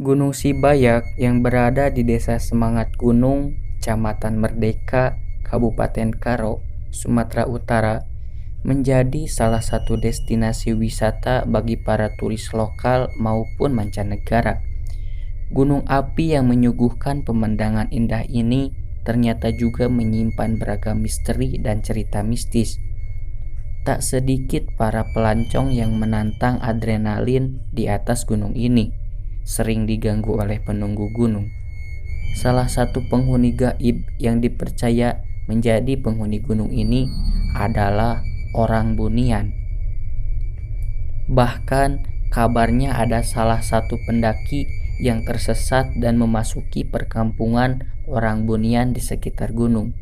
Gunung Sibayak yang berada di Desa Semangat Gunung, Kecamatan Merdeka, Kabupaten Karo, Sumatera Utara, menjadi salah satu destinasi wisata bagi para turis lokal maupun mancanegara. Gunung api yang menyuguhkan pemandangan indah ini ternyata juga menyimpan beragam misteri dan cerita mistis. Tak sedikit para pelancong yang menantang adrenalin di atas gunung ini, sering diganggu oleh penunggu gunung. Salah satu penghuni gaib yang dipercaya menjadi penghuni gunung ini adalah orang Bunian. Bahkan kabarnya ada salah satu pendaki yang tersesat dan memasuki perkampungan orang Bunian di sekitar gunung.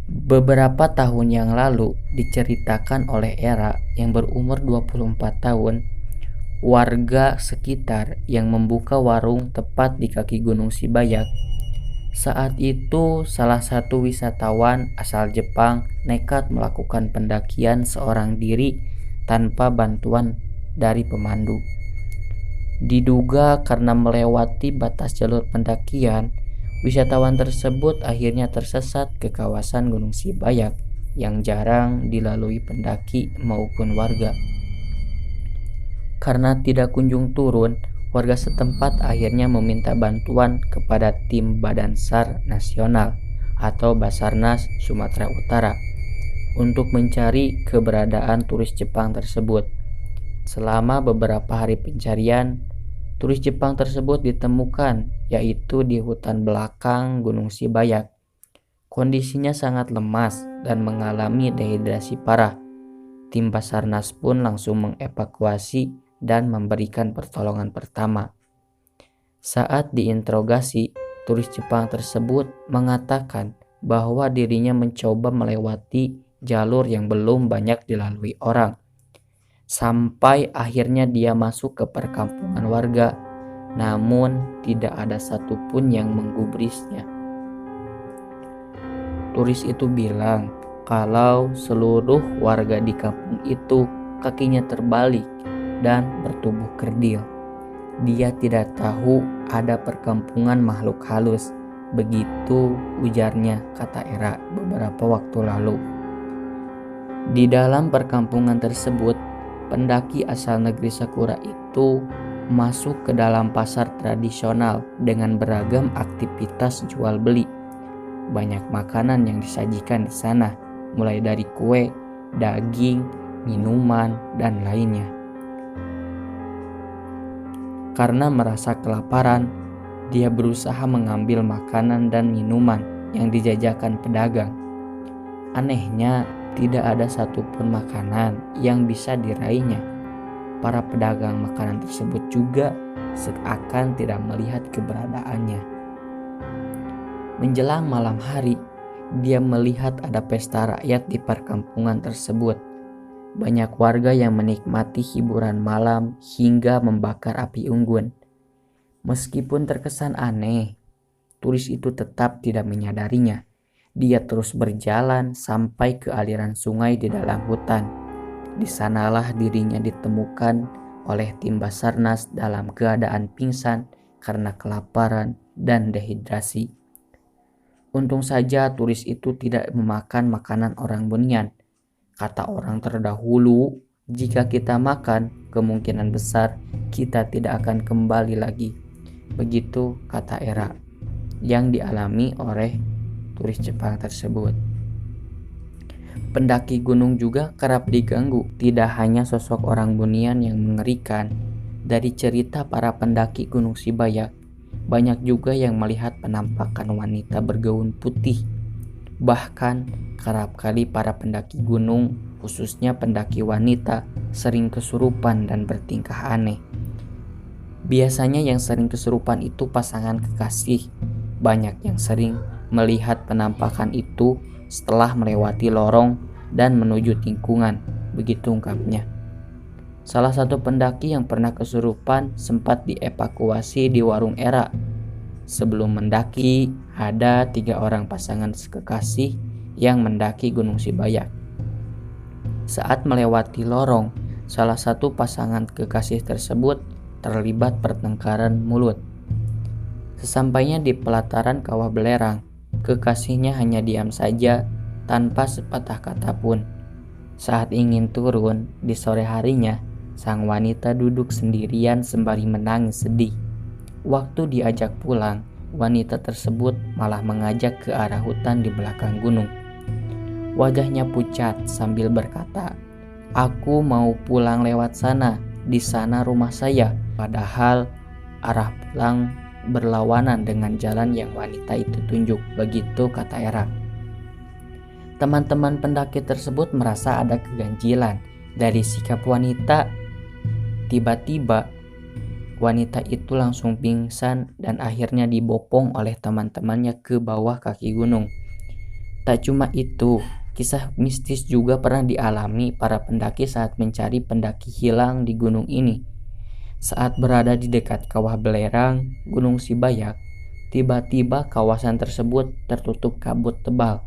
Beberapa tahun yang lalu diceritakan oleh Era yang berumur 24 tahun, warga sekitar yang membuka warung tepat di kaki Gunung Sibayak. Saat itu salah satu wisatawan asal Jepang nekat melakukan pendakian seorang diri tanpa bantuan dari pemandu. Diduga karena melewati batas jalur pendakian, wisatawan tersebut akhirnya tersesat ke kawasan Gunung Sibayak yang jarang dilalui pendaki maupun warga. Karena tidak kunjung turun, warga setempat akhirnya meminta bantuan kepada tim Badan SAR Nasional atau Basarnas Sumatera Utara untuk mencari keberadaan turis Jepang tersebut. Selama beberapa hari pencarian, turis Jepang tersebut ditemukan, yaitu di hutan belakang Gunung Sibayak. Kondisinya sangat lemas dan mengalami dehidrasi parah. Tim Basarnas pun langsung mengevakuasi dan memberikan pertolongan pertama. Saat diinterogasi, turis Jepang tersebut mengatakan bahwa dirinya mencoba melewati jalur yang belum banyak dilalui orang. Sampai akhirnya dia masuk ke perkampungan warga, namun tidak ada satupun yang menggubrisnya. Turis itu bilang kalau seluruh warga di kampung itu kakinya terbalik dan bertubuh kerdil. Dia tidak tahu ada perkampungan makhluk halus. Begitu ujarnya, kata Era beberapa waktu lalu. Di dalam perkampungan tersebut, pendaki asal negeri Sakura itu masuk ke dalam pasar tradisional dengan beragam aktivitas jual beli. Banyak makanan yang disajikan di sana, mulai dari kue, daging, minuman, dan lainnya. Karena merasa kelaparan, dia berusaha mengambil makanan dan minuman yang dijajakan pedagang. Anehnya, tidak ada satupun makanan yang bisa diraihnya. Para pedagang makanan tersebut juga seakan tidak melihat keberadaannya. Menjelang malam hari, dia melihat ada pesta rakyat di perkampungan tersebut. Banyak warga yang menikmati hiburan malam hingga membakar api unggun. Meskipun terkesan aneh, turis itu tetap tidak menyadarinya. Dia terus berjalan sampai ke aliran sungai di dalam hutan. Di sanalah dirinya ditemukan oleh tim Basarnas dalam keadaan pingsan karena kelaparan dan dehidrasi. Untung saja turis itu tidak memakan makanan orang Bunian. Kata orang terdahulu, jika kita makan, kemungkinan besar kita tidak akan kembali lagi. Begitu kata Era yang dialami oleh turis Jepang tersebut. Pendaki gunung juga kerap diganggu. Tidak hanya sosok orang Bunian yang mengerikan. Dari cerita para pendaki Gunung Sibayak, banyak juga yang melihat penampakan wanita bergaun putih. Bahkan kerap kali para pendaki gunung, khususnya pendaki wanita, sering kesurupan dan bertingkah aneh. Biasanya yang sering kesurupan itu pasangan kekasih. Banyak yang sering melihat penampakan itu setelah melewati lorong dan menuju tikungan, begitu ungkapnya. Salah satu pendaki yang pernah kesurupan sempat dievakuasi di warung Era. Sebelum mendaki, ada 3 orang pasangan kekasih yang mendaki Gunung Sibayak. Saat melewati lorong, salah satu pasangan kekasih tersebut terlibat pertengkaran mulut. Sesampainya di pelataran kawah belerang, kekasihnya hanya diam saja tanpa sepatah kata pun. Saat ingin turun di sore harinya, sang wanita duduk sendirian sembari menangis sedih. Waktu diajak pulang, wanita tersebut malah mengajak ke arah hutan di belakang gunung. Wajahnya pucat sambil berkata, "Aku mau pulang lewat sana, di sana rumah saya." Padahal arah pulang berlawanan dengan jalan yang wanita itu tunjuk. Begitu kata Era. Teman-teman pendaki tersebut merasa ada keganjilan dari sikap wanita. Tiba-tiba wanita itu langsung pingsan dan akhirnya dibopong oleh teman-temannya ke bawah kaki gunung. Tak cuma itu, kisah mistis juga pernah dialami para pendaki saat mencari pendaki hilang di gunung ini. Saat berada di dekat kawah belerang Gunung Sibayak, tiba-tiba kawasan tersebut tertutup kabut tebal.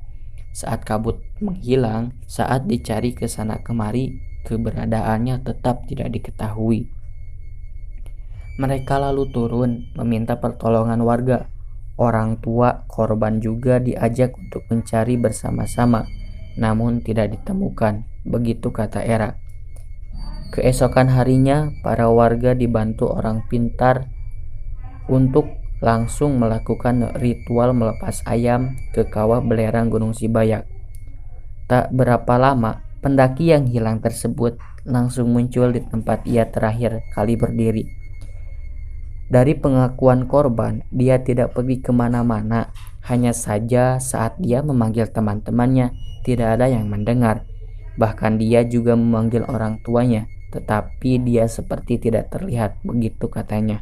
Saat kabut menghilang, saat dicari ke sana kemari, keberadaannya tetap tidak diketahui. Mereka lalu turun meminta pertolongan warga. Orang tua korban juga diajak untuk mencari bersama-sama, namun tidak ditemukan. Begitu kata Era. Keesokan harinya, para warga dibantu orang pintar untuk langsung melakukan ritual melepas ayam ke kawah belerang Gunung Sibayak. Tak berapa lama, pendaki yang hilang tersebut langsung muncul di tempat ia terakhir kali berdiri. Dari pengakuan korban, dia tidak pergi kemana-mana. Hanya saja saat dia memanggil teman-temannya, tidak ada yang mendengar. Bahkan dia juga memanggil orang tuanya, tetapi dia seperti tidak terlihat, begitu katanya.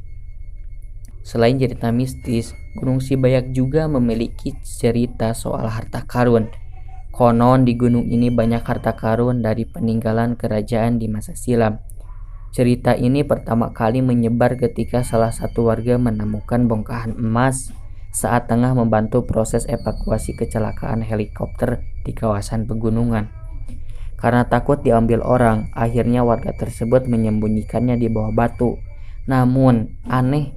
Selain cerita mistis, Gunung Sibayak juga memiliki cerita soal harta karun. Konon di gunung ini banyak harta karun dari peninggalan kerajaan di masa silam. Cerita ini pertama kali menyebar ketika salah satu warga menemukan bongkahan emas saat tengah membantu proses evakuasi kecelakaan helikopter di kawasan pegunungan. Karena takut diambil orang, akhirnya warga tersebut menyembunyikannya di bawah batu. Namun, aneh,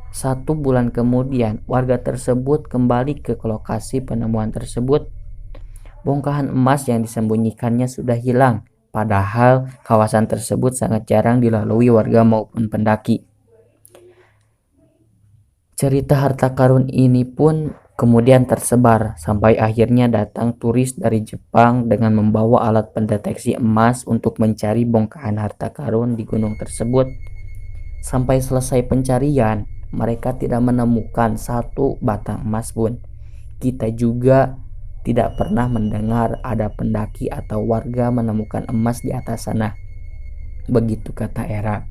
1 bulan kemudian warga tersebut kembali ke lokasi penemuan tersebut. Bongkahan emas yang disembunyikannya sudah hilang. Padahal kawasan tersebut sangat jarang dilalui warga maupun pendaki. Cerita harta karun ini pun kemudian tersebar sampai akhirnya datang turis dari Jepang dengan membawa alat pendeteksi emas untuk mencari bongkahan harta karun di gunung tersebut. Sampai selesai pencarian, mereka tidak menemukan 1 batang emas pun. Kita juga tidak pernah mendengar ada pendaki atau warga menemukan emas di atas sana. Begitu kata Era.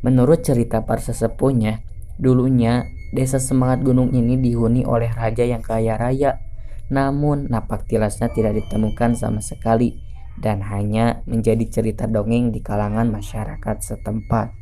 Menurut cerita para sesepuhnya, dulunya desa Semangat Gunung ini dihuni oleh raja yang kaya raya. Namun napak tilasnya tidak ditemukan sama sekali dan hanya menjadi cerita dongeng di kalangan masyarakat setempat.